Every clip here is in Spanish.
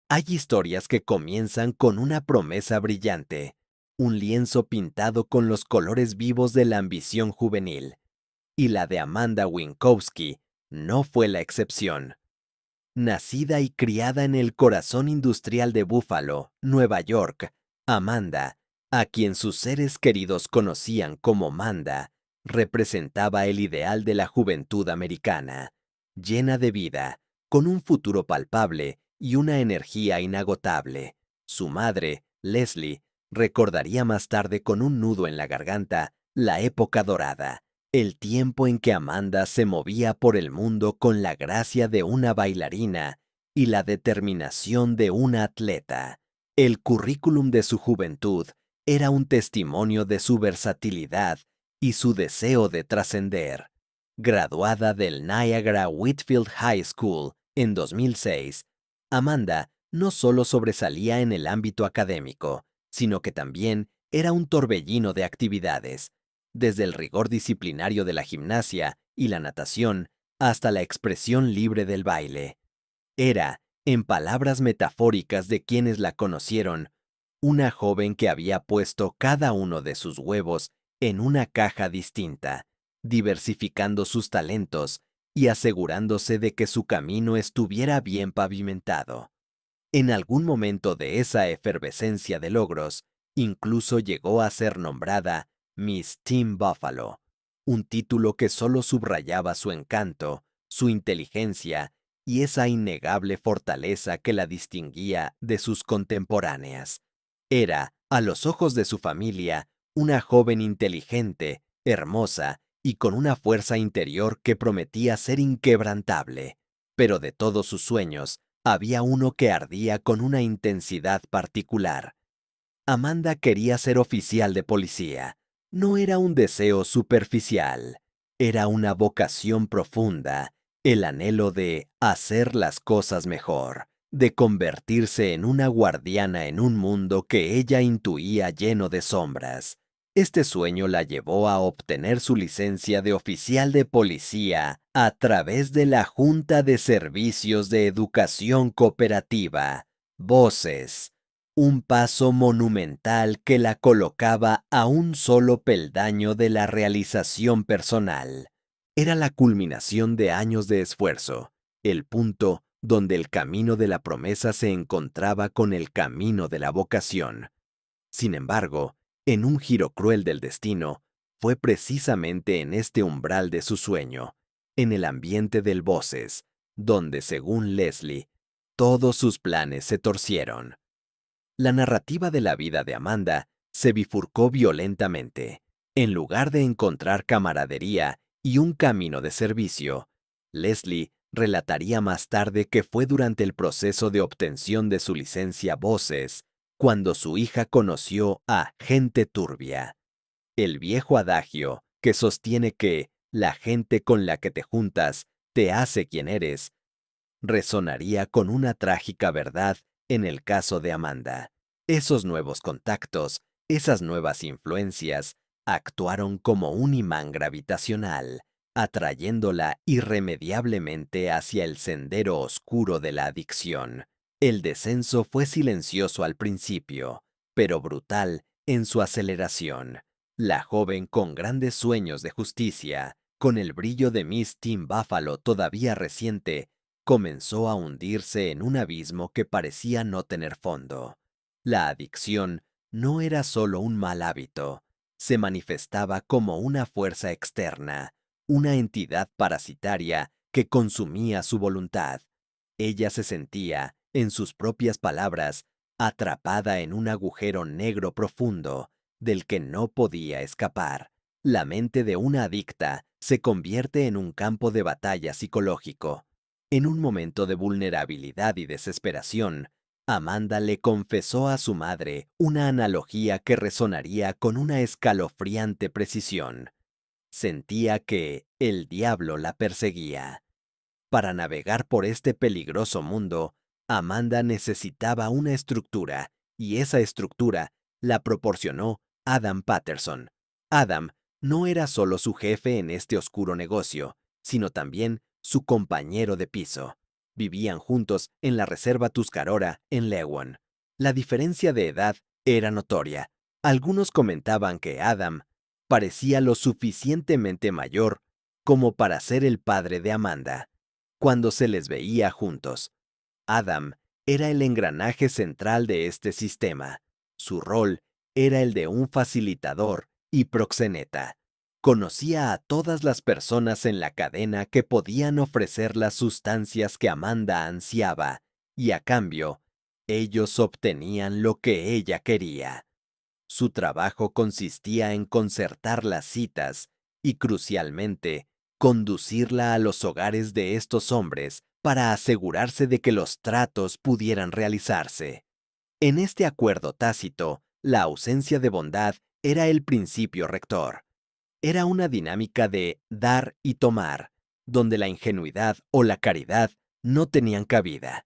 Hay historias que comienzan con una promesa brillante, un lienzo pintado con los colores vivos de la ambición juvenil, y la de Amanda Winkowski no fue la excepción. Nacida y criada en el corazón industrial de Buffalo, Nueva York, Amanda, a quien sus seres queridos conocían como Manda, representaba el ideal de la juventud americana, llena de vida, con un futuro palpable y una energía inagotable. Su madre, Leslie, recordaría más tarde con un nudo en la garganta la época dorada, el tiempo en que Amanda se movía por el mundo con la gracia de una bailarina y la determinación de una atleta. El currículum de su juventud era un testimonio de su versatilidad y su deseo de trascender. Graduada del Niagara Whitfield High School en 2006, Amanda no solo sobresalía en el ámbito académico, sino que también era un torbellino de actividades, desde el rigor disciplinario de la gimnasia y la natación hasta la expresión libre del baile. Era, en palabras metafóricas de quienes la conocieron, una joven que había puesto cada uno de sus huevos en una caja distinta, diversificando sus talentos y asegurándose de que su camino estuviera bien pavimentado. En algún momento de esa efervescencia de logros, incluso llegó a ser nombrada Miss Teen Buffalo, un título que solo subrayaba su encanto, su inteligencia y esa innegable fortaleza que la distinguía de sus contemporáneas. Era, a los ojos de su familia, una joven inteligente, hermosa y con una fuerza interior que prometía ser inquebrantable. Pero de todos sus sueños, había uno que ardía con una intensidad particular. Amanda quería ser oficial de policía. No era un deseo superficial, era una vocación profunda, el anhelo de hacer las cosas mejor, de convertirse en una guardiana en un mundo que ella intuía lleno de sombras. Este sueño la llevó a obtener su licencia de oficial de policía a través de la Junta de Servicios de Educación Cooperativa, Voces, un paso monumental que la colocaba a un solo peldaño de la realización personal. Era la culminación de años de esfuerzo, el punto donde el camino de la promesa se encontraba con el camino de la vocación. Sin embargo, en un giro cruel del destino, fue precisamente en este umbral de su sueño, en el ambiente del Voces, donde, según Leslie, todos sus planes se torcieron. La narrativa de la vida de Amanda se bifurcó violentamente. En lugar de encontrar camaradería y un camino de servicio, Leslie relataría más tarde que fue durante el proceso de obtención de su licencia Voces cuando su hija conoció a gente turbia. El viejo adagio que sostiene que la gente con la que te juntas te hace quien eres, resonaría con una trágica verdad en el caso de Amanda. Esos nuevos contactos, esas nuevas influencias, actuaron como un imán gravitacional, atrayéndola irremediablemente hacia el sendero oscuro de la adicción. El descenso fue silencioso al principio, pero brutal en su aceleración. La joven con grandes sueños de justicia, con el brillo de Miss Teen Buffalo todavía reciente, comenzó a hundirse en un abismo que parecía no tener fondo. La adicción no era solo un mal hábito, se manifestaba como una fuerza externa, una entidad parasitaria que consumía su voluntad. Ella se sentía, en sus propias palabras, atrapada en un agujero negro profundo, del que no podía escapar. La mente de una adicta se convierte en un campo de batalla psicológico. En un momento de vulnerabilidad y desesperación, Amanda le confesó a su madre una analogía que resonaría con una escalofriante precisión. Sentía que el diablo la perseguía. Para navegar por este peligroso mundo, Amanda necesitaba una estructura, y esa estructura la proporcionó Adam Patterson. Adam no era solo su jefe en este oscuro negocio, sino también su compañero de piso. Vivían juntos en la reserva Tuscarora, en Lewon. La diferencia de edad era notoria. Algunos comentaban que Adam parecía lo suficientemente mayor como para ser el padre de Amanda. Cuando se les veía juntos, Adam era el engranaje central de este sistema. Su rol era el de un facilitador y proxeneta. Conocía a todas las personas en la cadena que podían ofrecer las sustancias que Amanda ansiaba, y a cambio, ellos obtenían lo que ella quería. Su trabajo consistía en concertar las citas y, crucialmente, conducirla a los hogares de estos hombres para asegurarse de que los tratos pudieran realizarse. En este acuerdo tácito, la ausencia de bondad era el principio rector. Era una dinámica de dar y tomar, donde la ingenuidad o la caridad no tenían cabida.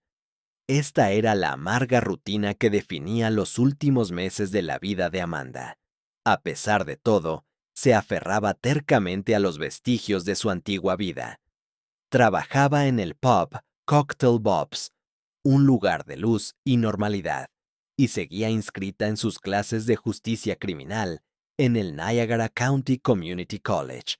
Esta era la amarga rutina que definía los últimos meses de la vida de Amanda. A pesar de todo, se aferraba tercamente a los vestigios de su antigua vida. Trabajaba en el pub Cocktail Bob's, un lugar de luz y normalidad, y seguía inscrita en sus clases de justicia criminal en el Niagara County Community College.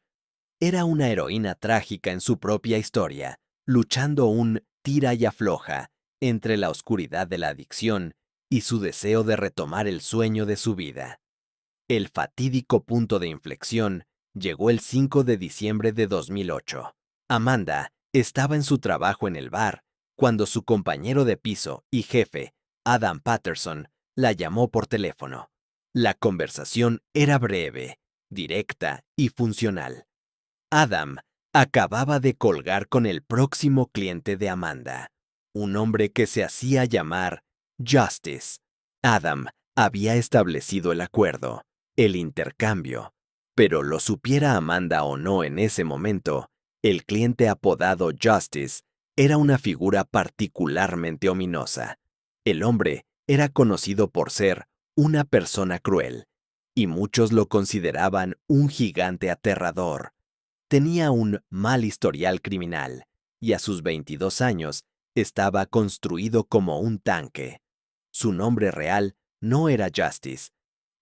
Era una heroína trágica en su propia historia, luchando un tira y afloja entre la oscuridad de la adicción y su deseo de retomar el sueño de su vida. El fatídico punto de inflexión llegó el 5 de diciembre de 2008. Amanda estaba en su trabajo en el bar cuando su compañero de piso y jefe, Adam Patterson, la llamó por teléfono. La conversación era breve, directa y funcional. Adam acababa de colgar con el próximo cliente de Amanda, un hombre que se hacía llamar Justice. Adam había establecido el acuerdo, el intercambio, pero lo supiera Amanda o no en ese momento, el cliente apodado Justice era una figura particularmente ominosa. El hombre era conocido por ser una persona cruel, y muchos lo consideraban un gigante aterrador. Tenía un mal historial criminal y a sus 22 años estaba construido como un tanque. Su nombre real no era Justice.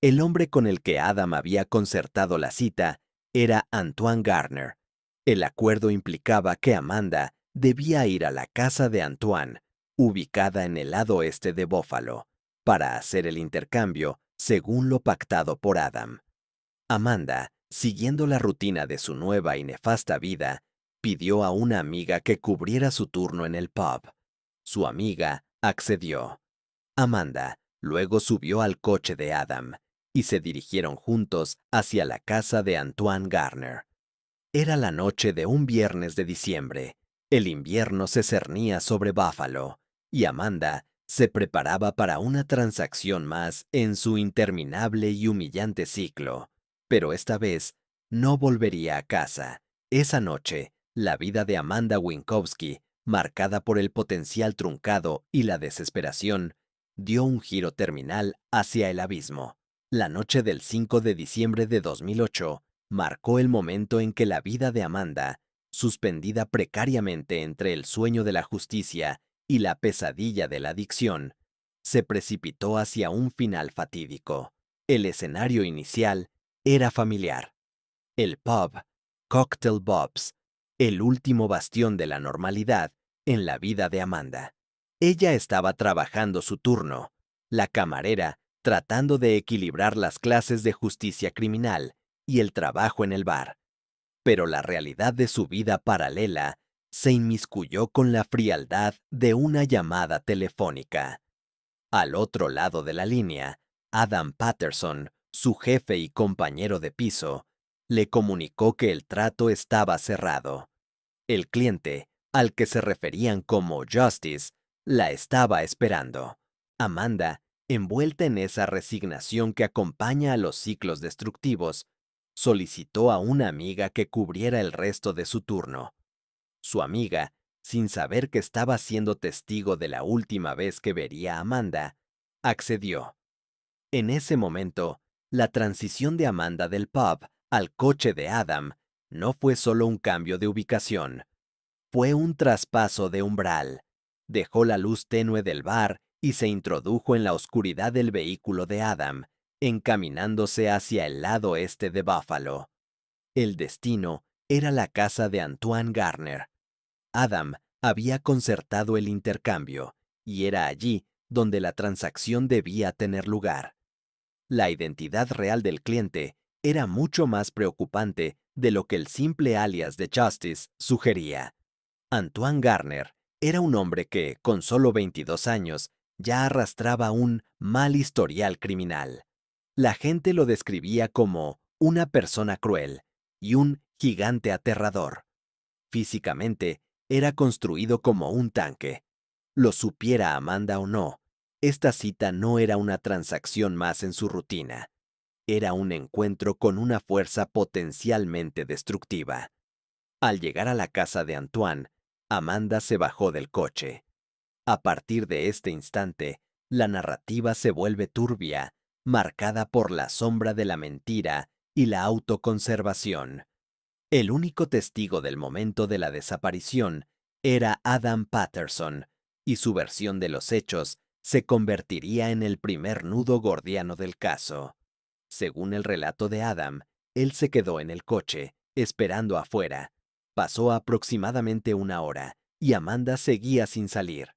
El hombre con el que Adam había concertado la cita era Antoine Garner. El acuerdo implicaba que Amanda debía ir a la casa de Antoine, ubicada en el lado oeste de Buffalo, para hacer el intercambio según lo pactado por Adam. Amanda, siguiendo la rutina de su nueva y nefasta vida, pidió a una amiga que cubriera su turno en el pub. Su amiga accedió. Amanda luego subió al coche de Adam y se dirigieron juntos hacia la casa de Antoine Garner. Era la noche de un viernes de diciembre. El invierno se cernía sobre Buffalo y Amanda se preparaba para una transacción más en su interminable y humillante ciclo. Pero esta vez no volvería a casa. Esa noche, la vida de Amanda Winkowski, marcada por el potencial truncado y la desesperación, dio un giro terminal hacia el abismo. La noche del 5 de diciembre de 2008 marcó el momento en que la vida de Amanda, suspendida precariamente entre el sueño de la justicia y la pesadilla de la adicción, se precipitó hacia un final fatídico. El escenario inicial era familiar. El pub, Cocktail Bob's, el último bastión de la normalidad en la vida de Amanda. Ella estaba trabajando su turno, la camarera tratando de equilibrar las clases de justicia criminal y el trabajo en el bar. Pero la realidad de su vida paralela se inmiscuyó con la frialdad de una llamada telefónica. Al otro lado de la línea, Adam Patterson, su jefe y compañero de piso, le comunicó que el trato estaba cerrado. El cliente, al que se referían como Justice, la estaba esperando. Amanda, envuelta en esa resignación que acompaña a los ciclos destructivos, solicitó a una amiga que cubriera el resto de su turno. Su amiga, sin saber que estaba siendo testigo de la última vez que vería a Amanda, accedió. En ese momento, la transición de Amanda del pub al coche de Adam no fue solo un cambio de ubicación, Fue un traspaso de umbral. Dejó la luz tenue del bar y se introdujo en la oscuridad del vehículo de Adam, encaminándose hacia el lado este de Buffalo. El destino era la casa de Antoine Garner. Adam había concertado el intercambio, y era allí donde la transacción debía tener lugar. La identidad real del cliente era mucho más preocupante de lo que el simple alias de Justice sugería. Antoine Garner era un hombre que, con solo 22 años, ya arrastraba un mal historial criminal. La gente lo describía como una persona cruel y un gigante aterrador. Físicamente, era construido como un tanque. Lo supiera Amanda o no, esta cita no era una transacción más en su rutina. Era un encuentro con una fuerza potencialmente destructiva. Al llegar a la casa de Antoine, Amanda se bajó del coche. A partir de este instante, la narrativa se vuelve turbia, marcada por la sombra de la mentira y la autoconservación. El único testigo del momento de la desaparición era Adam Patterson, y su versión de los hechos se convertiría en el primer nudo gordiano del caso. Según el relato de Adam, él se quedó en el coche, esperando afuera. Pasó aproximadamente una hora, y Amanda seguía sin salir.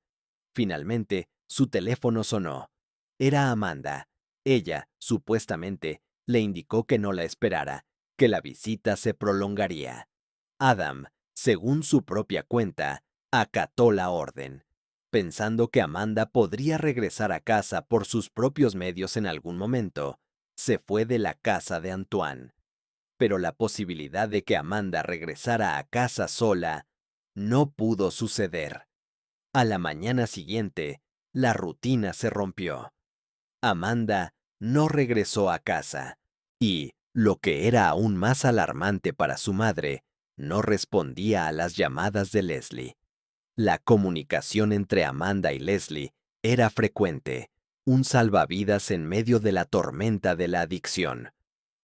Finalmente, su teléfono sonó. Era Amanda. Ella, supuestamente, le indicó que no la esperara, que la visita se prolongaría. Adam, según su propia cuenta, acató la orden, pensando que Amanda podría regresar a casa por sus propios medios en algún momento. Se fue de la casa de Antoine. Pero la posibilidad de que Amanda regresara a casa sola no pudo suceder. A la mañana siguiente, la rutina se rompió. Amanda no regresó a casa y, lo que era aún más alarmante para su madre, no respondía a las llamadas de Leslie. La comunicación entre Amanda y Leslie era frecuente, un salvavidas en medio de la tormenta de la adicción.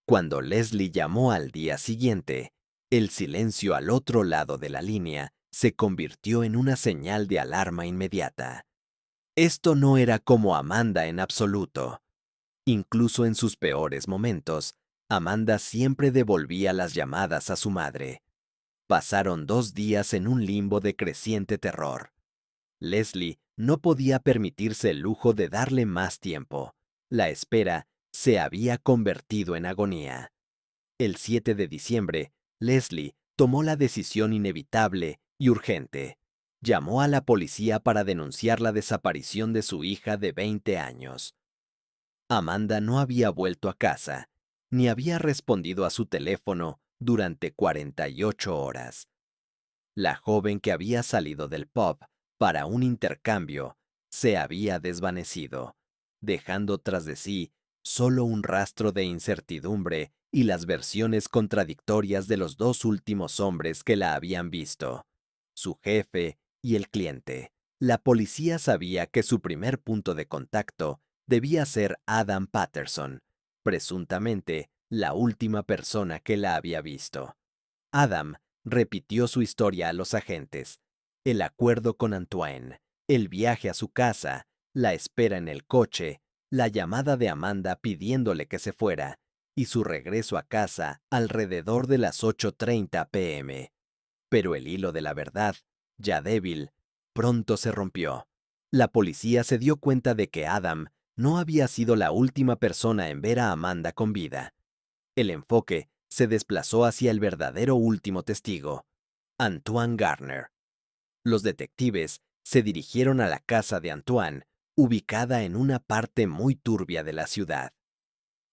Cuando Leslie llamó al día siguiente, el silencio al otro lado de la línea se convirtió en una señal de alarma inmediata. Esto no era como Amanda en absoluto. Incluso en sus peores momentos, Amanda siempre devolvía las llamadas a su madre. Pasaron 2 días en un limbo de creciente terror. Leslie no podía permitirse el lujo de darle más tiempo. La espera se había convertido en agonía. El 7 de diciembre, Leslie tomó la decisión inevitable y urgente. Llamó a la policía para denunciar la desaparición de su hija de 20 años. Amanda no había vuelto a casa, ni había respondido a su teléfono durante 48 horas. La joven que había salido del pub para un intercambio se había desvanecido, dejando tras de sí solo un rastro de incertidumbre y las versiones contradictorias de los dos últimos hombres que la habían visto, su jefe y el cliente. La policía sabía que su primer punto de contacto debía ser Adam Patterson, presuntamente la última persona que la había visto. Adam repitió su historia a los agentes, el acuerdo con Antoine, el viaje a su casa, la espera en el coche, la llamada de Amanda pidiéndole que se fuera, y su regreso a casa alrededor de las 8:30 p.m. Pero el hilo de la verdad, ya débil, pronto se rompió. La policía se dio cuenta de que Adam no había sido la última persona en ver a Amanda con vida. El enfoque se desplazó hacia el verdadero último testigo, Antoine Garner. Los detectives se dirigieron a la casa de Antoine, ubicada en una parte muy turbia de la ciudad.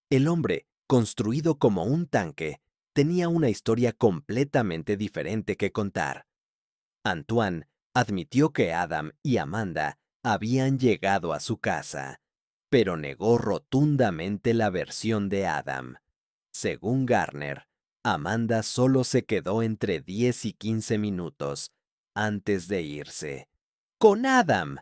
El hombre, construido como un tanque, tenía una historia completamente diferente que contar. Antoine admitió que Adam y Amanda habían llegado a su casa, pero negó rotundamente la versión de Adam. Según Garner, Amanda solo se quedó entre 10 y 15 minutos antes de irse. ¡Con Adam!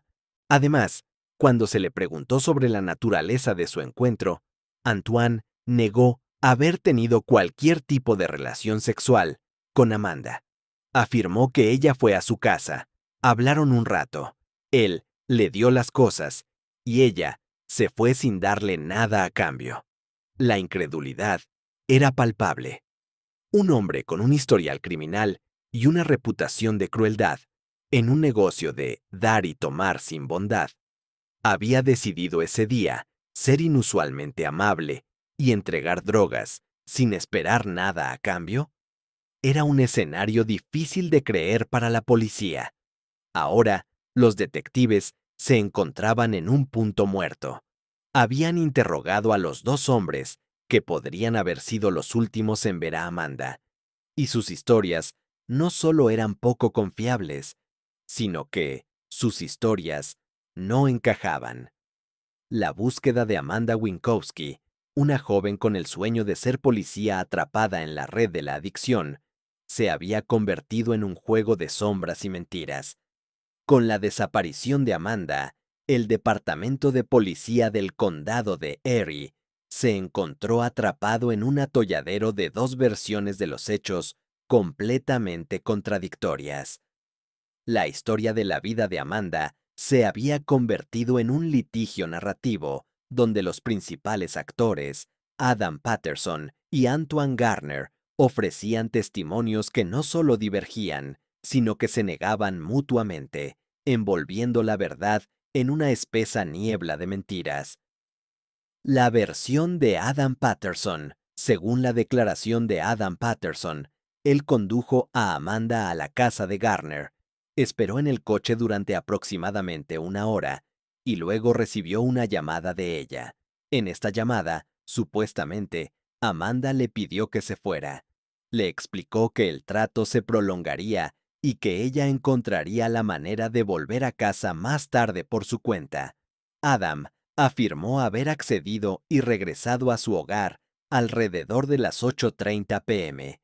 Además, cuando se le preguntó sobre la naturaleza de su encuentro, Antoine negó haber tenido cualquier tipo de relación sexual con Amanda. Afirmó que ella fue a su casa. Hablaron un rato. Él le dio las cosas y ella se fue sin darle nada a cambio. La incredulidad era palpable. Un hombre con un historial criminal y una reputación de crueldad, en un negocio de dar y tomar sin bondad, había decidido ese día ser inusualmente amable y entregar drogas sin esperar nada a cambio. Era un escenario difícil de creer para la policía. Ahora, los detectives se encontraban en un punto muerto. Habían interrogado a los dos hombres que podrían haber sido los últimos en ver a Amanda, y sus historias no solo eran poco confiables, sino que sus historias no encajaban. La búsqueda de Amanda Winkowski, una joven con el sueño de ser policía atrapada en la red de la adicción, se había convertido en un juego de sombras y mentiras. Con la desaparición de Amanda, el departamento de policía del condado de Erie se encontró atrapado en un atolladero de dos versiones de los hechos completamente contradictorias. La historia de la vida de Amanda se había convertido en un litigio narrativo donde los principales actores, Adam Patterson y Antoine Garner, ofrecían testimonios que no solo divergían, sino que se negaban mutuamente, envolviendo la verdad en una espesa niebla de mentiras. La versión de Adam Patterson. Según la declaración de Adam Patterson, él condujo a Amanda a la casa de Garner, esperó en el coche durante aproximadamente una hora y luego recibió una llamada de ella. En esta llamada, supuestamente, Amanda le pidió que se fuera. Le explicó que el trato se prolongaría y que ella encontraría la manera de volver a casa más tarde por su cuenta. Adam afirmó haber accedido y regresado a su hogar alrededor de las 8:30 p.m.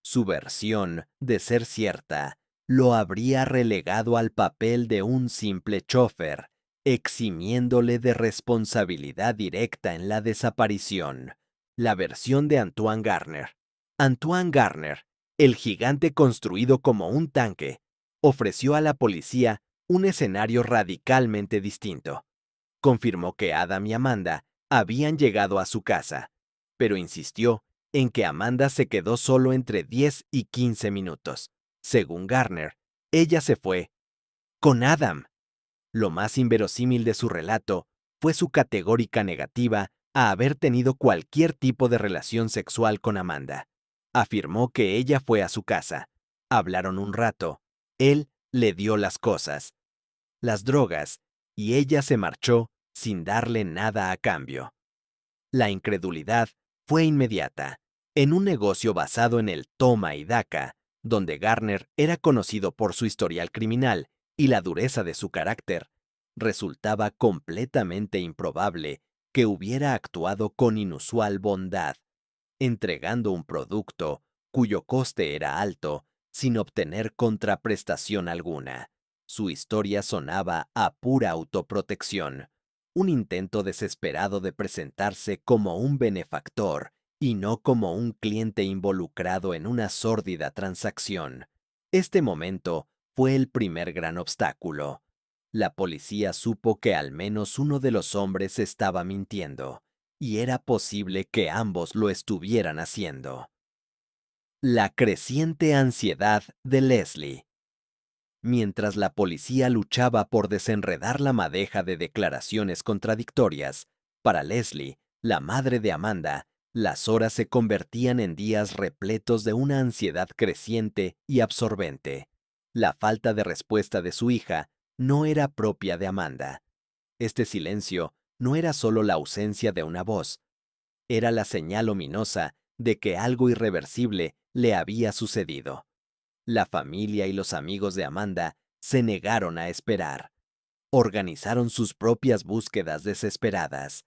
Su versión, de ser cierta, lo habría relegado al papel de un simple chofer, eximiéndole de responsabilidad directa en la desaparición. La versión de Antoine Garner. Antoine Garner, el gigante construido como un tanque, ofreció a la policía un escenario radicalmente distinto. Confirmó que Adam y Amanda habían llegado a su casa, pero insistió en que Amanda se quedó solo entre 10 y 15 minutos. Según Garner, ella se fue con Adam. Lo más inverosímil de su relato fue su categórica negativa a haber tenido cualquier tipo de relación sexual con Amanda. Afirmó que ella fue a su casa. Hablaron un rato. Él le dio las cosas, las drogas, y ella se marchó sin darle nada a cambio. La incredulidad fue inmediata. En un negocio basado en el toma y daca, donde Garner era conocido por su historial criminal y la dureza de su carácter, resultaba completamente improbable que hubiera actuado con inusual bondad, entregando un producto cuyo coste era alto sin obtener contraprestación alguna. Su historia sonaba a pura autoprotección, un intento desesperado de presentarse como un benefactor y no como un cliente involucrado en una sórdida transacción. Este momento fue el primer gran obstáculo. La policía supo que al menos uno de los hombres estaba mintiendo, y era posible que ambos lo estuvieran haciendo. La creciente ansiedad de Leslie. Mientras la policía luchaba por desenredar la madeja de declaraciones contradictorias, para Leslie, la madre de Amanda, las horas se convertían en días repletos de una ansiedad creciente y absorbente. La falta de respuesta de su hija no era propia de Amanda. Este silencio no era solo la ausencia de una voz, era la señal ominosa de que algo irreversible le había sucedido. La familia y los amigos de Amanda se negaron a esperar. Organizaron sus propias búsquedas desesperadas.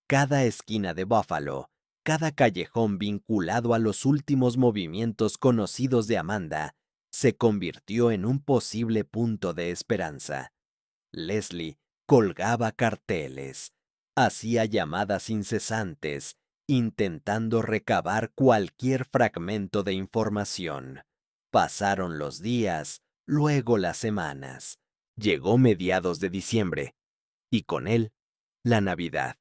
Cada esquina de Buffalo, cada callejón vinculado a los últimos movimientos conocidos de Amanda, se convirtió en un posible punto de esperanza. Leslie colgaba carteles, hacía llamadas incesantes, intentando recabar cualquier fragmento de información. Pasaron los días, luego las semanas. Llegó mediados de diciembre, y con él, la Navidad.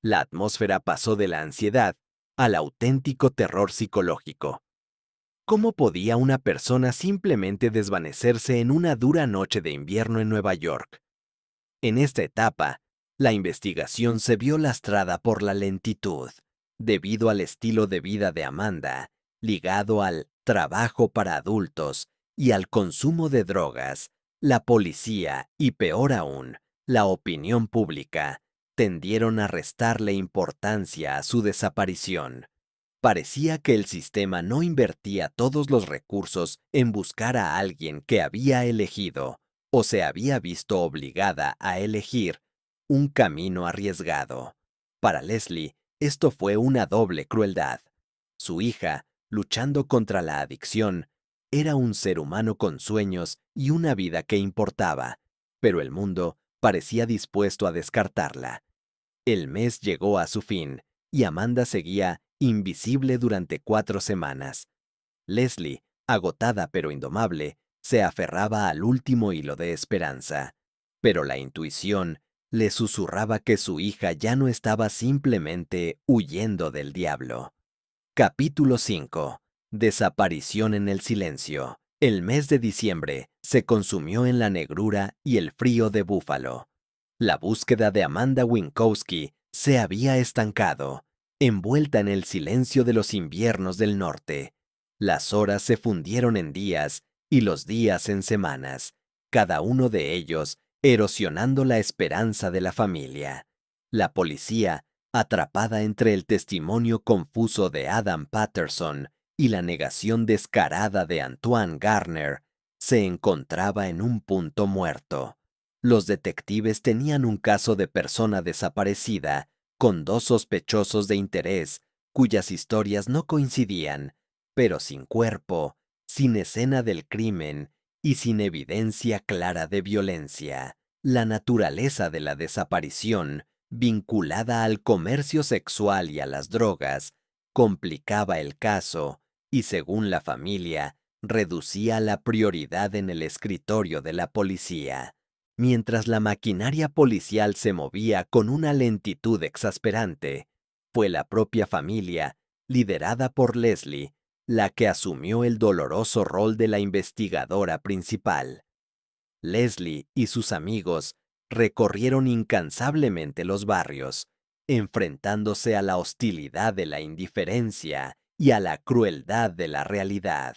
La atmósfera pasó de la ansiedad al auténtico terror psicológico. ¿Cómo podía una persona simplemente desvanecerse en una dura noche de invierno en Nueva York? En esta etapa, la investigación se vio lastrada por la lentitud, debido al estilo de vida de Amanda, ligado al trabajo para adultos y al consumo de drogas. La policía y, peor aún, la opinión pública tendieron a restarle importancia a su desaparición. Parecía que el sistema no invertía todos los recursos en buscar a alguien que había elegido o se había visto obligada a elegir un camino arriesgado. Para Leslie, esto fue una doble crueldad. Su hija, luchando contra la adicción, era un ser humano con sueños y una vida que importaba, pero el mundo parecía dispuesto a descartarla. El mes llegó a su fin, y Amanda seguía invisible durante 4 semanas. Leslie, agotada pero indomable, se aferraba al último hilo de esperanza. Pero la intuición le susurraba que su hija ya no estaba simplemente huyendo del diablo. Capítulo 5. Desaparición en el silencio. El mes de diciembre se consumió en la negrura y el frío de Búfalo. La búsqueda de Amanda Winkowski se había estancado, envuelta en el silencio de los inviernos del norte. Las horas se fundieron en días y los días en semanas, cada uno de ellos erosionando la esperanza de la familia. La policía, atrapada entre el testimonio confuso de Adam Patterson y la negación descarada de Antoine Garner, se encontraba en un punto muerto. Los detectives tenían un caso de persona desaparecida, con 2 sospechosos de interés, cuyas historias no coincidían, pero sin cuerpo, sin escena del crimen y sin evidencia clara de violencia. La naturaleza de la desaparición, vinculada al comercio sexual y a las drogas, complicaba el caso y, según la familia, reducía la prioridad en el escritorio de la policía. Mientras la maquinaria policial se movía con una lentitud exasperante, fue la propia familia, liderada por Leslie, la que asumió el doloroso rol de la investigadora principal. Leslie y sus amigos recorrieron incansablemente los barrios, enfrentándose a la hostilidad de la indiferencia y a la crueldad de la realidad.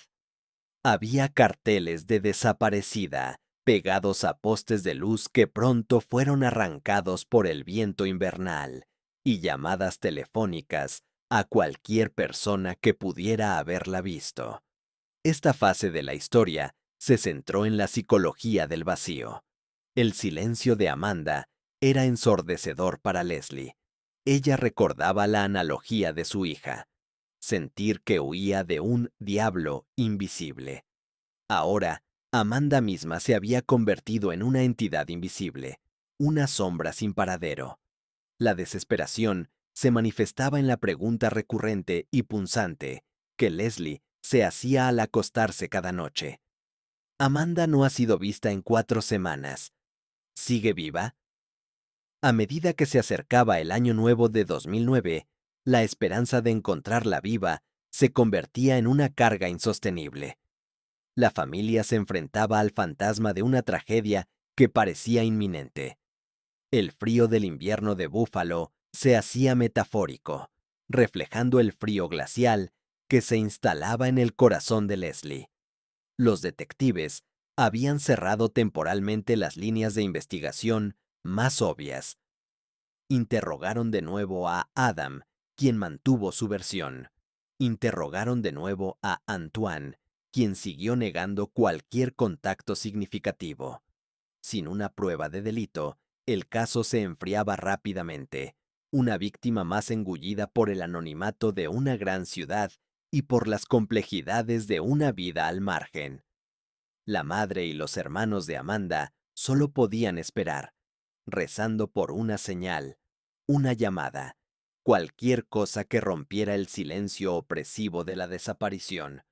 Había carteles de desaparecida pegados a postes de luz que pronto fueron arrancados por el viento invernal, y llamadas telefónicas a cualquier persona que pudiera haberla visto. Esta fase de la historia se centró en la psicología del vacío. El silencio de Amanda era ensordecedor para Leslie. Ella recordaba la analogía de su hija: sentir que huía de un diablo invisible. Ahora, Amanda misma se había convertido en una entidad invisible, una sombra sin paradero. La desesperación se manifestaba en la pregunta recurrente y punzante que Leslie se hacía al acostarse cada noche. Amanda no ha sido vista en 4 semanas. ¿Sigue viva? A medida que se acercaba el año nuevo de 2009, la esperanza de encontrarla viva se convertía en una carga insostenible. La familia se enfrentaba al fantasma de una tragedia que parecía inminente. El frío del invierno de Búfalo se hacía metafórico, reflejando el frío glacial que se instalaba en el corazón de Leslie. Los detectives habían cerrado temporalmente las líneas de investigación más obvias. Interrogaron de nuevo a Adam, quien mantuvo su versión. Interrogaron de nuevo a Antoine, quien siguió negando cualquier contacto significativo. Sin una prueba de delito, el caso se enfriaba rápidamente. Una víctima más engullida por el anonimato de una gran ciudad y por las complejidades de una vida al margen. La madre y los hermanos de Amanda solo podían esperar, rezando por una señal, una llamada, cualquier cosa que rompiera el silencio opresivo de la desaparición.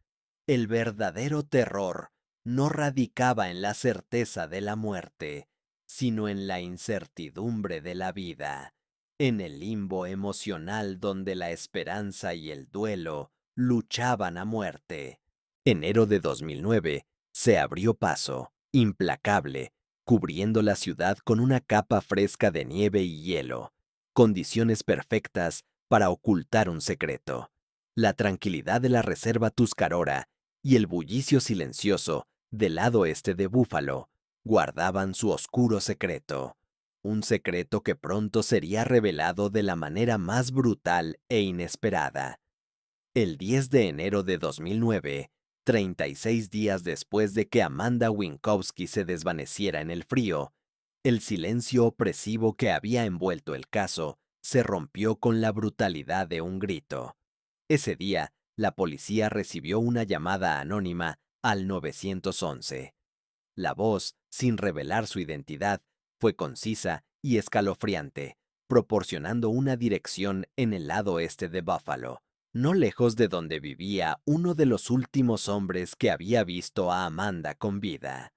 El verdadero terror no radicaba en la certeza de la muerte, sino en la incertidumbre de la vida, en el limbo emocional donde la esperanza y el duelo luchaban a muerte. Enero de 2009 se abrió paso, implacable, cubriendo la ciudad con una capa fresca de nieve y hielo, condiciones perfectas para ocultar un secreto. La tranquilidad de la reserva Tuscarora y el bullicio silencioso del lado este de Búfalo guardaban su oscuro secreto, un secreto que pronto sería revelado de la manera más brutal e inesperada. El 10 de enero de 2009, 36 días después de que Amanda Winkowski se desvaneciera en el frío, el silencio opresivo que había envuelto el caso se rompió con la brutalidad de un grito. Ese día, la policía recibió una llamada anónima al 911. La voz, sin revelar su identidad, fue concisa y escalofriante, proporcionando una dirección en el lado este de Buffalo, no lejos de donde vivía uno de los últimos hombres que había visto a Amanda con vida.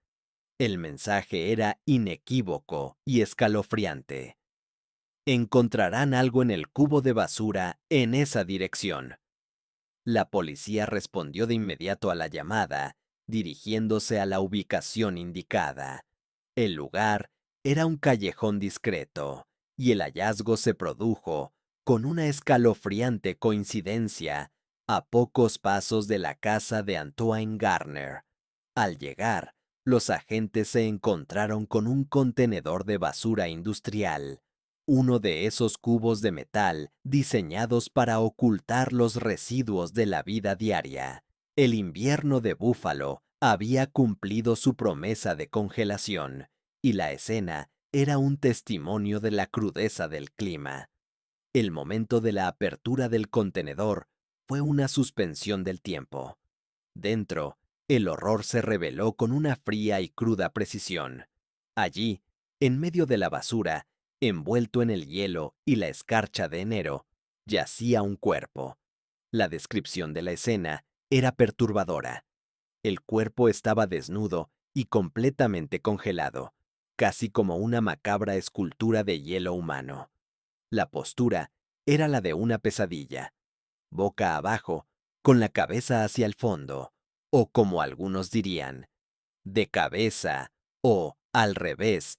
El mensaje era inequívoco y escalofriante. Encontrarán algo en el cubo de basura en esa dirección. La policía respondió de inmediato a la llamada, dirigiéndose a la ubicación indicada. El lugar era un callejón discreto, y el hallazgo se produjo, con una escalofriante coincidencia, a pocos pasos de la casa de Antoine Garner. Al llegar, los agentes se encontraron con un contenedor de basura industrial, uno de esos cubos de metal diseñados para ocultar los residuos de la vida diaria. El invierno de Búfalo había cumplido su promesa de congelación, y la escena era un testimonio de la crudeza del clima. El momento de la apertura del contenedor fue una suspensión del tiempo. Dentro, el horror se reveló con una fría y cruda precisión. Allí, en medio de la basura, envuelto en el hielo y la escarcha de enero, yacía un cuerpo. La descripción de la escena era perturbadora. El cuerpo estaba desnudo y completamente congelado, casi como una macabra escultura de hielo humano. La postura era la de una pesadilla, boca abajo, con la cabeza hacia el fondo, o como algunos dirían, de cabeza o al revés,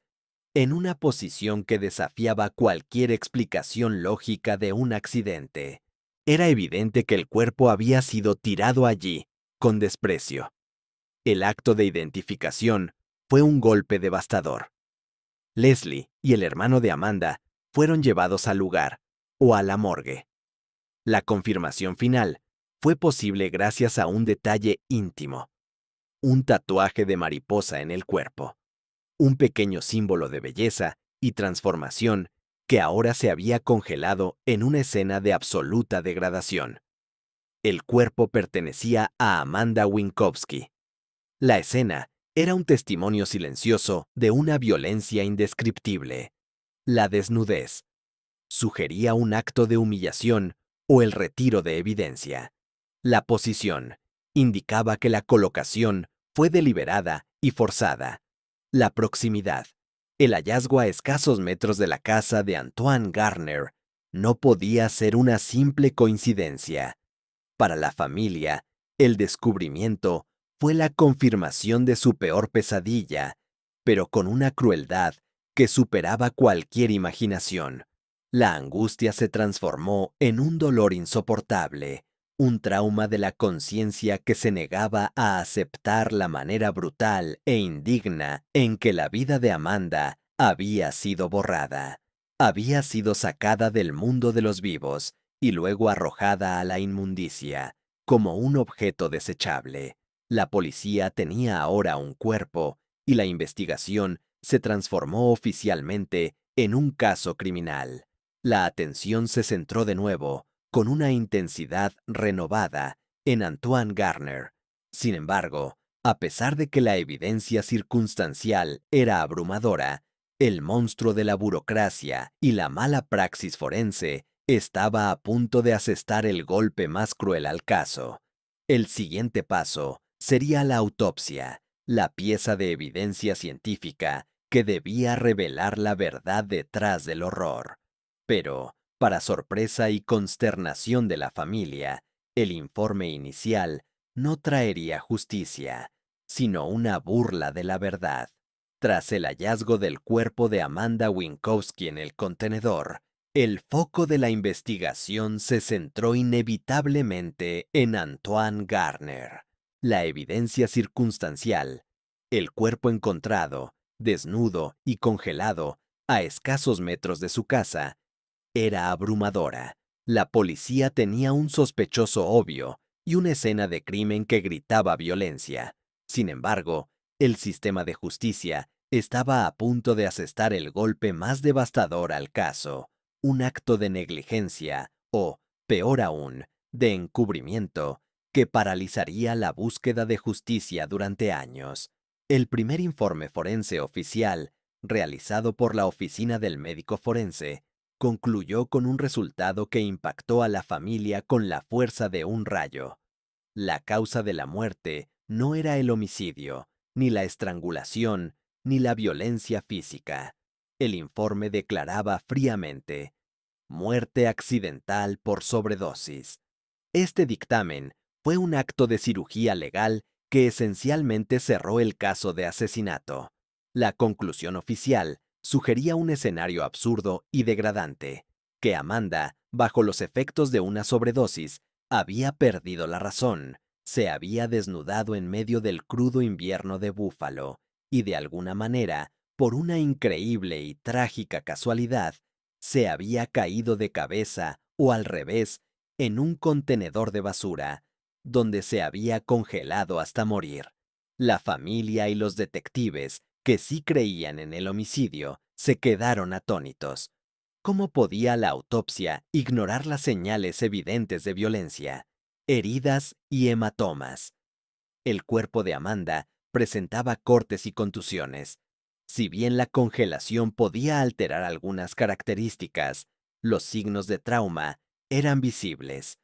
en una posición que desafiaba cualquier explicación lógica de un accidente. Era evidente que el cuerpo había sido tirado allí, con desprecio. El acto de identificación fue un golpe devastador. Leslie y el hermano de Amanda fueron llevados al lugar, o a la morgue. La confirmación final fue posible gracias a un detalle íntimo: un tatuaje de mariposa en el cuerpo, un pequeño símbolo de belleza y transformación que ahora se había congelado en una escena de absoluta degradación. El cuerpo pertenecía a Amanda Winkowski. La escena era un testimonio silencioso de una violencia indescriptible. La desnudez sugería un acto de humillación o el retiro de evidencia. La posición indicaba que la colocación fue deliberada y forzada. La proximidad, el hallazgo a escasos metros de la casa de Antoine Garner, no podía ser una simple coincidencia. Para la familia, el descubrimiento fue la confirmación de su peor pesadilla, pero con una crueldad que superaba cualquier imaginación. La angustia se transformó en un dolor insoportable, un trauma de la conciencia que se negaba a aceptar la manera brutal e indigna en que la vida de Amanda había sido borrada. Había sido sacada del mundo de los vivos y luego arrojada a la inmundicia, como un objeto desechable. La policía tenía ahora un cuerpo, y la investigación se transformó oficialmente en un caso criminal. La atención se centró de nuevo, con una intensidad renovada, en Antoine Garner. Sin embargo, a pesar de que la evidencia circunstancial era abrumadora, el monstruo de la burocracia y la mala praxis forense estaba a punto de asestar el golpe más cruel al caso. El siguiente paso sería la autopsia, la pieza de evidencia científica que debía revelar la verdad detrás del horror. Pero, para sorpresa y consternación de la familia, el informe inicial no traería justicia, sino una burla de la verdad. Tras el hallazgo del cuerpo de Amanda Winkowski en el contenedor, el foco de la investigación se centró inevitablemente en Antoine Garner. La evidencia circunstancial, el cuerpo encontrado, desnudo y congelado, a escasos metros de su casa, era abrumadora. La policía tenía un sospechoso obvio y una escena de crimen que gritaba violencia. Sin embargo, el sistema de justicia estaba a punto de asestar el golpe más devastador al caso, un acto de negligencia o, peor aún, de encubrimiento que paralizaría la búsqueda de justicia durante años. El primer informe forense oficial, realizado por la Oficina del Médico Forense, concluyó con un resultado que impactó a la familia con la fuerza de un rayo. La causa de la muerte no era el homicidio, ni la estrangulación, ni la violencia física. El informe declaraba fríamente: muerte accidental por sobredosis. Este dictamen fue un acto de cirugía legal que esencialmente cerró el caso de asesinato. La conclusión oficial sugería un escenario absurdo y degradante, que Amanda, bajo los efectos de una sobredosis, había perdido la razón, se había desnudado en medio del crudo invierno de Búfalo, y de alguna manera, por una increíble y trágica casualidad, se había caído de cabeza o al revés en un contenedor de basura, donde se había congelado hasta morir. La familia y los detectives, que sí creían en el homicidio, se quedaron atónitos. ¿Cómo podía la autopsia ignorar las señales evidentes de violencia, heridas y hematomas? El cuerpo de Amanda presentaba cortes y contusiones. Si bien la congelación podía alterar algunas características, los signos de trauma eran visibles.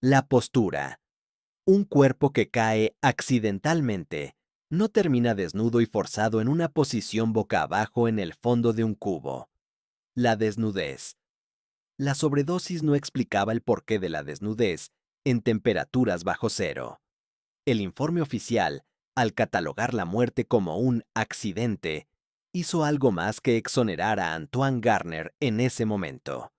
La postura. Un cuerpo que cae accidentalmente no termina desnudo y forzado en una posición boca abajo en el fondo de un cubo. La desnudez. La sobredosis no explicaba el porqué de la desnudez en temperaturas bajo cero. El informe oficial, al catalogar la muerte como un accidente, hizo algo más que exonerar a Antoine Garner en ese momento.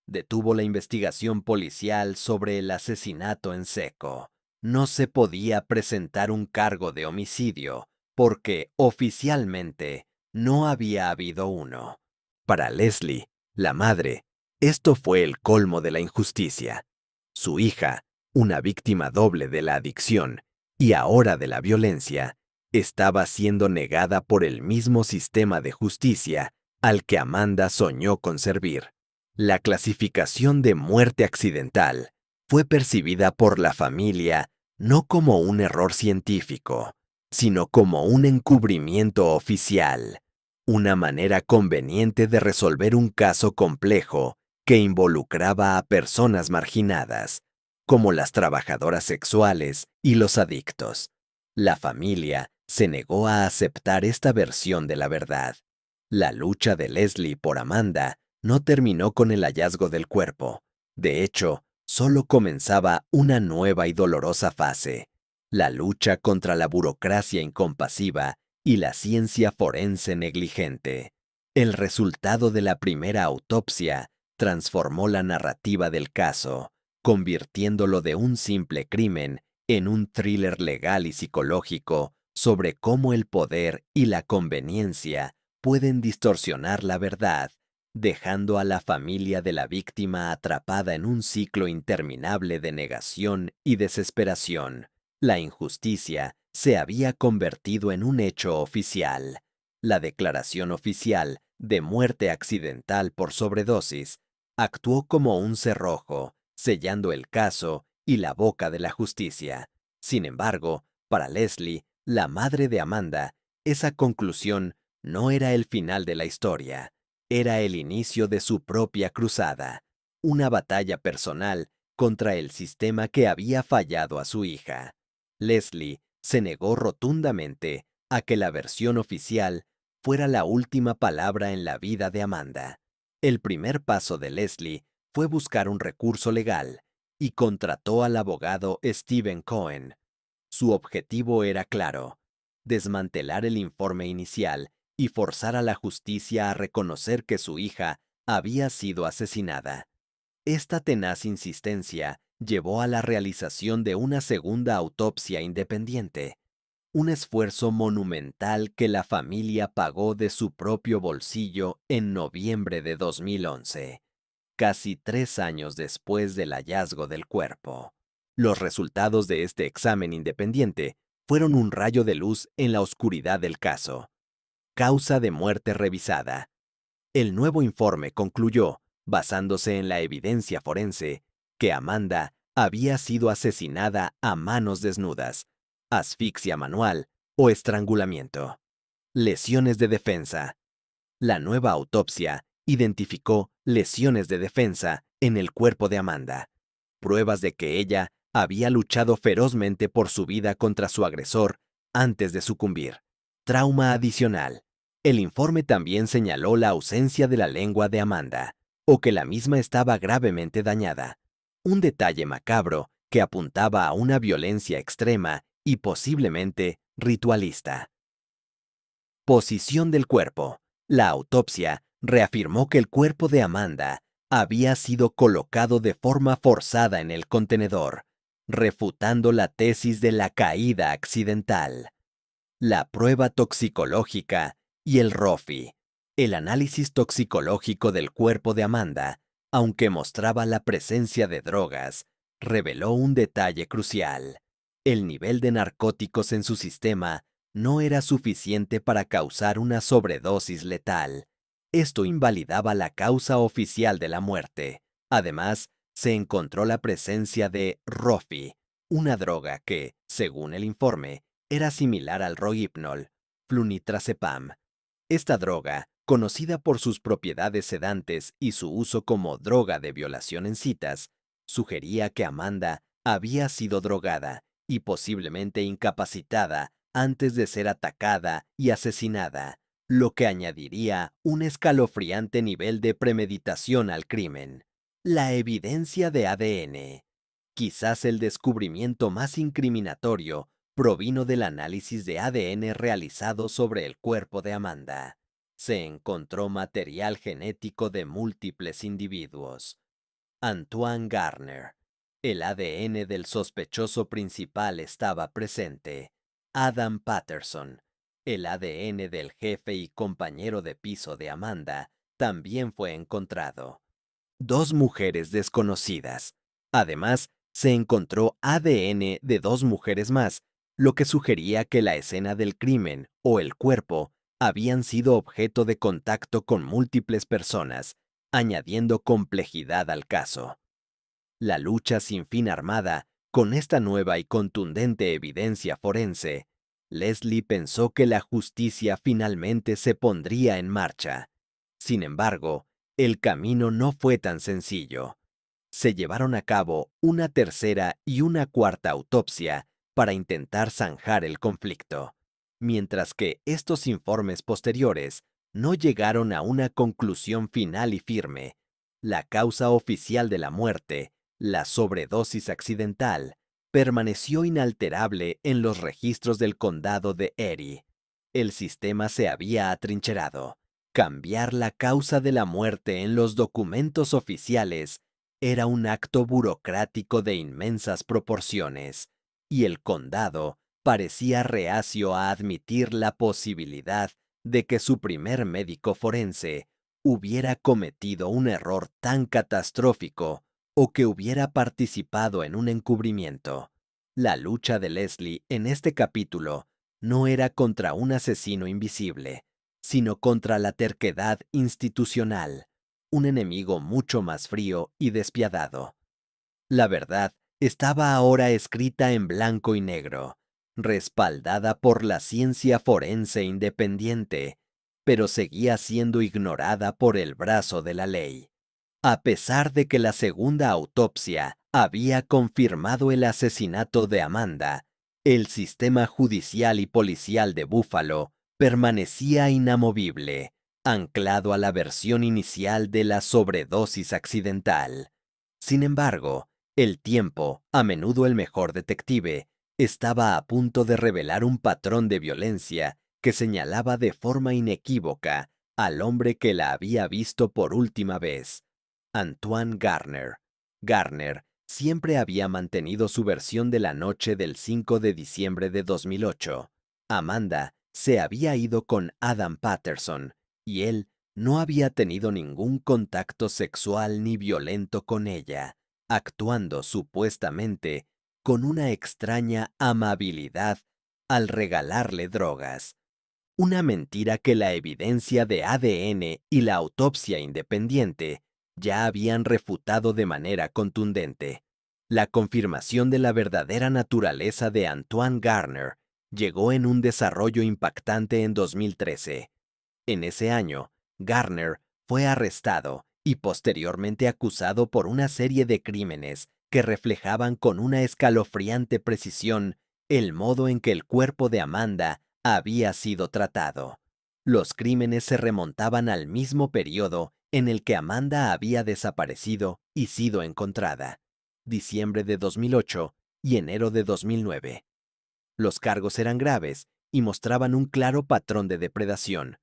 Detuvo la investigación policial sobre el asesinato en seco. No se podía presentar un cargo de homicidio porque oficialmente no había habido uno. Para Leslie, la madre, esto fue el colmo de la injusticia. Su hija, una víctima doble de la adicción y ahora de la violencia, estaba siendo negada por el mismo sistema de justicia al que Amanda soñó con servir. La clasificación de muerte accidental fue percibida por la familia no como un error científico, sino como un encubrimiento oficial, una manera conveniente de resolver un caso complejo que involucraba a personas marginadas, como las trabajadoras sexuales y los adictos. La familia se negó a aceptar esta versión de la verdad. La lucha de Leslie por Amanda no terminó con el hallazgo del cuerpo. De hecho, solo comenzaba una nueva y dolorosa fase: la lucha contra la burocracia incompasiva y la ciencia forense negligente. El resultado de la primera autopsia transformó la narrativa del caso, convirtiéndolo de un simple crimen en un thriller legal y psicológico sobre cómo el poder y la conveniencia pueden distorsionar la verdad, dejando a la familia de la víctima atrapada en un ciclo interminable de negación y desesperación. La injusticia se había convertido en un hecho oficial. La declaración oficial de muerte accidental por sobredosis actuó como un cerrojo, sellando el caso y la boca de la justicia. Sin embargo, para Leslie, la madre de Amanda, esa conclusión no era el final de la historia, era el inicio de su propia cruzada, una batalla personal contra el sistema que había fallado a su hija. Leslie se negó rotundamente a que la versión oficial fuera la última palabra en la vida de Amanda. El primer paso de Leslie fue buscar un recurso legal y contrató al abogado Stephen Cohen. Su objetivo era claro: desmantelar el informe inicial y forzar a la justicia a reconocer que su hija había sido asesinada. Esta tenaz insistencia llevó a la realización de una segunda autopsia independiente, un esfuerzo monumental que la familia pagó de su propio bolsillo en noviembre de 2011, casi 3 años después del hallazgo del cuerpo. Los resultados de este examen independiente fueron un rayo de luz en la oscuridad del caso. Causa de muerte revisada. El nuevo informe concluyó, basándose en la evidencia forense, que Amanda había sido asesinada a manos desnudas, asfixia manual o estrangulamiento. Lesiones de defensa. La nueva autopsia identificó lesiones de defensa en el cuerpo de Amanda, pruebas de que ella había luchado ferozmente por su vida contra su agresor antes de sucumbir. Trauma adicional. El informe también señaló la ausencia de la lengua de Amanda, o que la misma estaba gravemente dañada, un detalle macabro que apuntaba a una violencia extrema y posiblemente ritualista. Posición del cuerpo. La autopsia reafirmó que el cuerpo de Amanda había sido colocado de forma forzada en el contenedor, refutando la tesis de la caída accidental. La prueba toxicológica y el ROFI. El análisis toxicológico del cuerpo de Amanda, aunque mostraba la presencia de drogas, reveló un detalle crucial: el nivel de narcóticos en su sistema no era suficiente para causar una sobredosis letal. Esto invalidaba la causa oficial de la muerte. Además, se encontró la presencia de ROFI, una droga que, según el informe, era similar al Rohypnol, flunitrazepam. Esta droga, conocida por sus propiedades sedantes y su uso como droga de violación en citas, sugería que Amanda había sido drogada y posiblemente incapacitada antes de ser atacada y asesinada, lo que añadiría un escalofriante nivel de premeditación al crimen. La evidencia de ADN. Quizás el descubrimiento más incriminatorio provino del análisis de ADN realizado sobre el cuerpo de Amanda. Se encontró material genético de múltiples individuos. Antoine Garner. El ADN del sospechoso principal estaba presente. Adam Patterson. El ADN del jefe y compañero de piso de Amanda también fue encontrado. 2 mujeres desconocidas. Además, se encontró ADN de 2 mujeres más, lo que sugería que la escena del crimen o el cuerpo habían sido objeto de contacto con múltiples personas, añadiendo complejidad al caso. La lucha sin fin armada, con esta nueva y contundente evidencia forense, Leslie pensó que la justicia finalmente se pondría en marcha. Sin embargo, el camino no fue tan sencillo. Se llevaron a cabo una tercera y una cuarta autopsia para intentar zanjar el conflicto, mientras que estos informes posteriores no llegaron a una conclusión final y firme. La causa oficial de la muerte, la sobredosis accidental, permaneció inalterable en los registros del condado de Erie. El sistema se había atrincherado. Cambiar la causa de la muerte en los documentos oficiales era un acto burocrático de inmensas proporciones, y el condado parecía reacio a admitir la posibilidad de que su primer médico forense hubiera cometido un error tan catastrófico o que hubiera participado en un encubrimiento. La lucha de Leslie en este capítulo no era contra un asesino invisible, sino contra la terquedad institucional, un enemigo mucho más frío y despiadado. La verdad estaba ahora escrita en blanco y negro, respaldada por la ciencia forense independiente, pero seguía siendo ignorada por el brazo de la ley. A pesar de que la segunda autopsia había confirmado el asesinato de Amanda, el sistema judicial y policial de Buffalo permanecía inamovible, anclado a la versión inicial de la sobredosis accidental. Sin embargo, el tiempo, a menudo el mejor detective, estaba a punto de revelar un patrón de violencia que señalaba de forma inequívoca al hombre que la había visto por última vez, Antoine Garner. Garner siempre había mantenido su versión de la noche del 5 de diciembre de 2008. Amanda se había ido con Adam Patterson y él no había tenido ningún contacto sexual ni violento con ella, actuando supuestamente con una extraña amabilidad al regalarle drogas. Una mentira que la evidencia de ADN y la autopsia independiente ya habían refutado de manera contundente. La confirmación de la verdadera naturaleza de Antoine Garner llegó en un desarrollo impactante en 2013. En ese año, Garner fue arrestado y posteriormente acusado por una serie de crímenes que reflejaban con una escalofriante precisión el modo en que el cuerpo de Amanda había sido tratado. Los crímenes se remontaban al mismo periodo en el que Amanda había desaparecido y sido encontrada, diciembre de 2008 y enero de 2009. Los cargos eran graves y mostraban un claro patrón de depredación,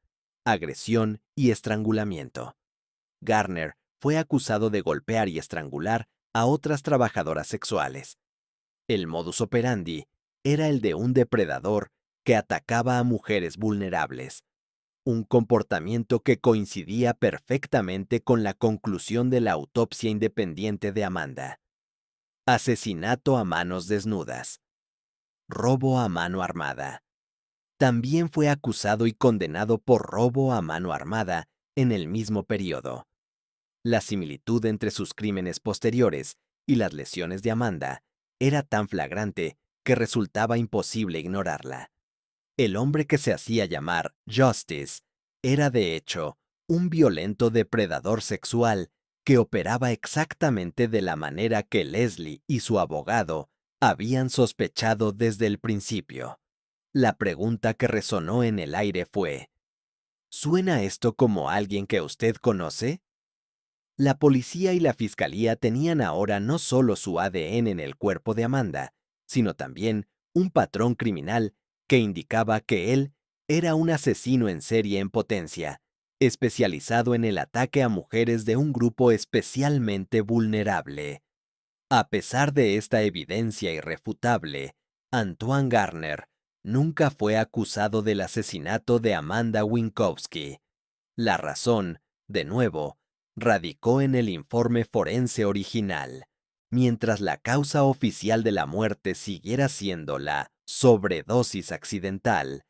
agresión y estrangulamiento. Garner fue acusado de golpear y estrangular a otras trabajadoras sexuales. El modus operandi era el de un depredador que atacaba a mujeres vulnerables, un comportamiento que coincidía perfectamente con la conclusión de la autopsia independiente de Amanda. Asesinato a manos desnudas. Robo a mano armada. También fue acusado y condenado por robo a mano armada en el mismo periodo. La similitud entre sus crímenes posteriores y las lesiones de Amanda era tan flagrante que resultaba imposible ignorarla. El hombre que se hacía llamar Justice era de hecho un violento depredador sexual que operaba exactamente de la manera que Leslie y su abogado habían sospechado desde el principio. La pregunta que resonó en el aire fue: ¿suena esto como alguien que usted conoce? La policía y la fiscalía tenían ahora no solo su ADN en el cuerpo de Amanda, sino también un patrón criminal que indicaba que él era un asesino en serie en potencia, especializado en el ataque a mujeres de un grupo especialmente vulnerable. A pesar de esta evidencia irrefutable, Antoine Garner nunca fue acusado del asesinato de Amanda Winkowski. La razón, de nuevo, radicó en el informe forense original. Mientras la causa oficial de la muerte siguiera siendo la sobredosis accidental,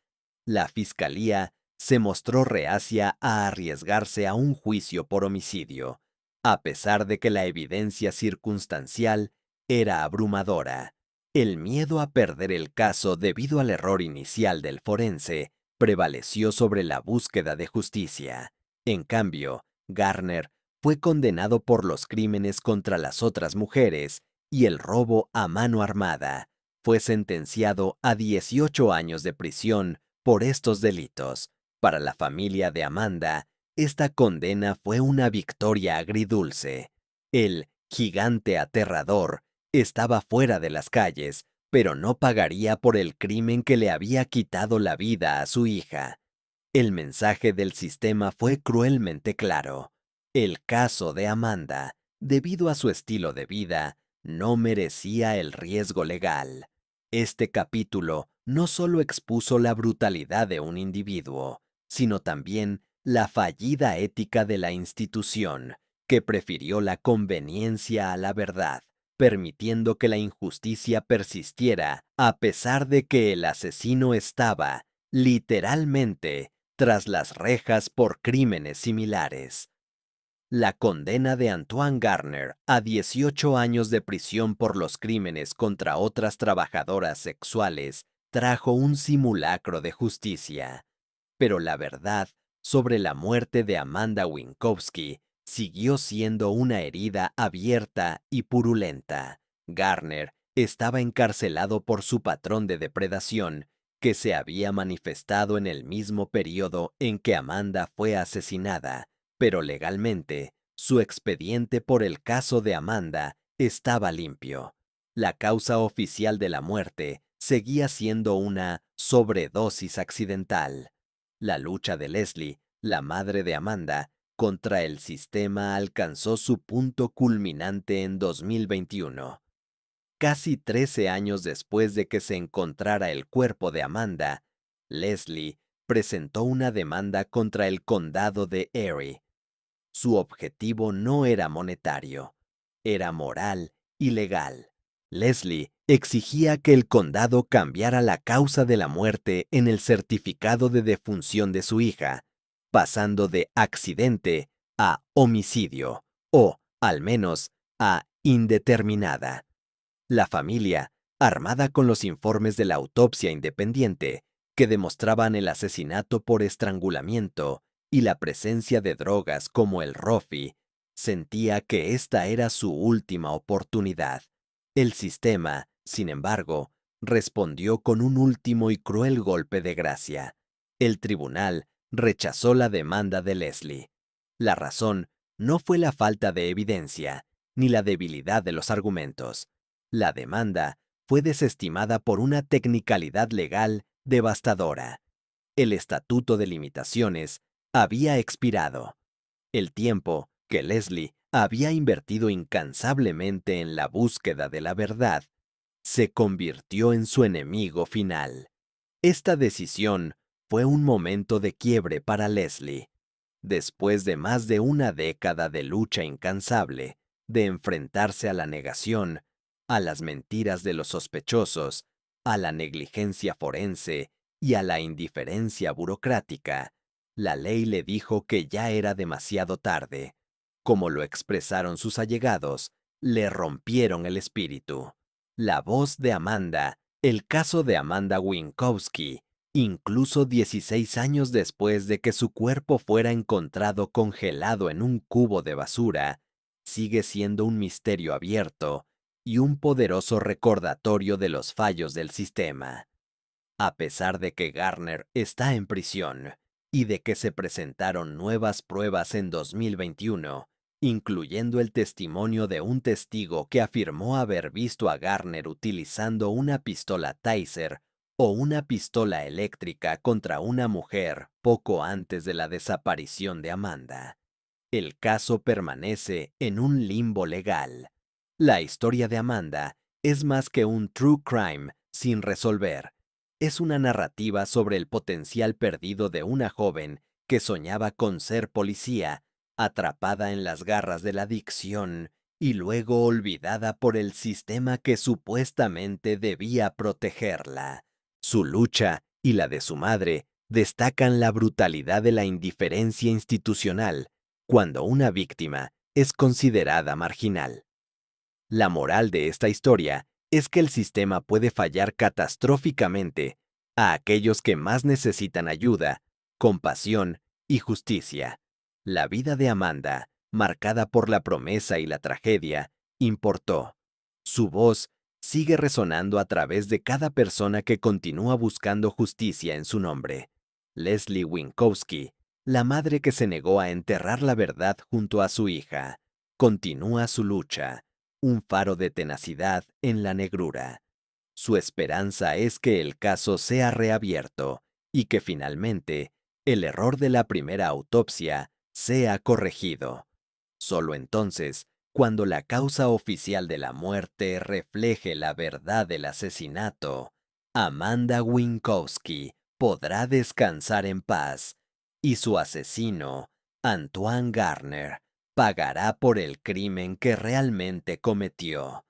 la fiscalía se mostró reacia a arriesgarse a un juicio por homicidio, a pesar de que la evidencia circunstancial era abrumadora. El miedo a perder el caso debido al error inicial del forense prevaleció sobre la búsqueda de justicia. En cambio, Garner fue condenado por los crímenes contra las otras mujeres y el robo a mano armada. Fue sentenciado a 18 años de prisión por estos delitos. Para la familia de Amanda, esta condena fue una victoria agridulce. El gigante aterrador estaba fuera de las calles, pero no pagaría por el crimen que le había quitado la vida a su hija. El mensaje del sistema fue cruelmente claro. El caso de Amanda, debido a su estilo de vida, no merecía el riesgo legal. Este capítulo no solo expuso la brutalidad de un individuo, sino también la fallida ética de la institución, que prefirió la conveniencia a la verdad, permitiendo que la injusticia persistiera a pesar de que el asesino estaba, literalmente, tras las rejas por crímenes similares. La condena de Antoine Garner a 18 años de prisión por los crímenes contra otras trabajadoras sexuales trajo un simulacro de justicia. Pero la verdad sobre la muerte de Amanda Winkowski siguió siendo una herida abierta y purulenta. Garner estaba encarcelado por su patrón de depredación, que se había manifestado en el mismo periodo en que Amanda fue asesinada, pero legalmente, su expediente por el caso de Amanda estaba limpio. La causa oficial de la muerte seguía siendo una sobredosis accidental. La lucha de Leslie, la madre de Amanda, contra el sistema alcanzó su punto culminante en 2021. Casi 13 años después de que se encontrara el cuerpo de Amanda, Leslie presentó una demanda contra el condado de Erie. Su objetivo no era monetario, era moral y legal. Leslie exigía que el condado cambiara la causa de la muerte en el certificado de defunción de su hija, pasando de accidente a homicidio, o, al menos, a indeterminada. La familia, armada con los informes de la autopsia independiente, que demostraban el asesinato por estrangulamiento y la presencia de drogas como el rofi, sentía que esta era su última oportunidad. El sistema, sin embargo, respondió con un último y cruel golpe de gracia. El tribunal rechazó la demanda de Leslie. La razón no fue la falta de evidencia, ni la debilidad de los argumentos. La demanda fue desestimada por una tecnicalidad legal devastadora. El estatuto de limitaciones había expirado. El tiempo que Leslie había invertido incansablemente en la búsqueda de la verdad se convirtió en su enemigo final. Esta decisión fue un momento de quiebre para Leslie. Después de más de una década de lucha incansable, de enfrentarse a la negación, a las mentiras de los sospechosos, a la negligencia forense y a la indiferencia burocrática, la ley le dijo que ya era demasiado tarde. Como lo expresaron sus allegados, le rompieron el espíritu. La voz de Amanda, el caso de Amanda Winkowski, incluso 16 años después de que su cuerpo fuera encontrado congelado en un cubo de basura, sigue siendo un misterio abierto y un poderoso recordatorio de los fallos del sistema. A pesar de que Garner está en prisión y de que se presentaron nuevas pruebas en 2021, incluyendo el testimonio de un testigo que afirmó haber visto a Garner utilizando una pistola Taser o una pistola eléctrica contra una mujer poco antes de la desaparición de Amanda. El caso permanece en un limbo legal. La historia de Amanda es más que un true crime sin resolver. Es una narrativa sobre el potencial perdido de una joven que soñaba con ser policía, atrapada en las garras de la adicción y luego olvidada por el sistema que supuestamente debía protegerla. Su lucha y la de su madre destacan la brutalidad de la indiferencia institucional cuando una víctima es considerada marginal. La moral de esta historia es que el sistema puede fallar catastróficamente a aquellos que más necesitan ayuda, compasión y justicia. La vida de Amanda, marcada por la promesa y la tragedia, importó. Su voz sigue resonando a través de cada persona que continúa buscando justicia en su nombre. Leslie Winkowski, la madre que se negó a enterrar la verdad junto a su hija, continúa su lucha, un faro de tenacidad en la negrura. Su esperanza es que el caso sea reabierto y que finalmente el error de la primera autopsia sea corregido. Solo entonces, cuando la causa oficial de la muerte refleje la verdad del asesinato, Amanda Winkowski podrá descansar en paz y su asesino, Antoine Garner, pagará por el crimen que realmente cometió.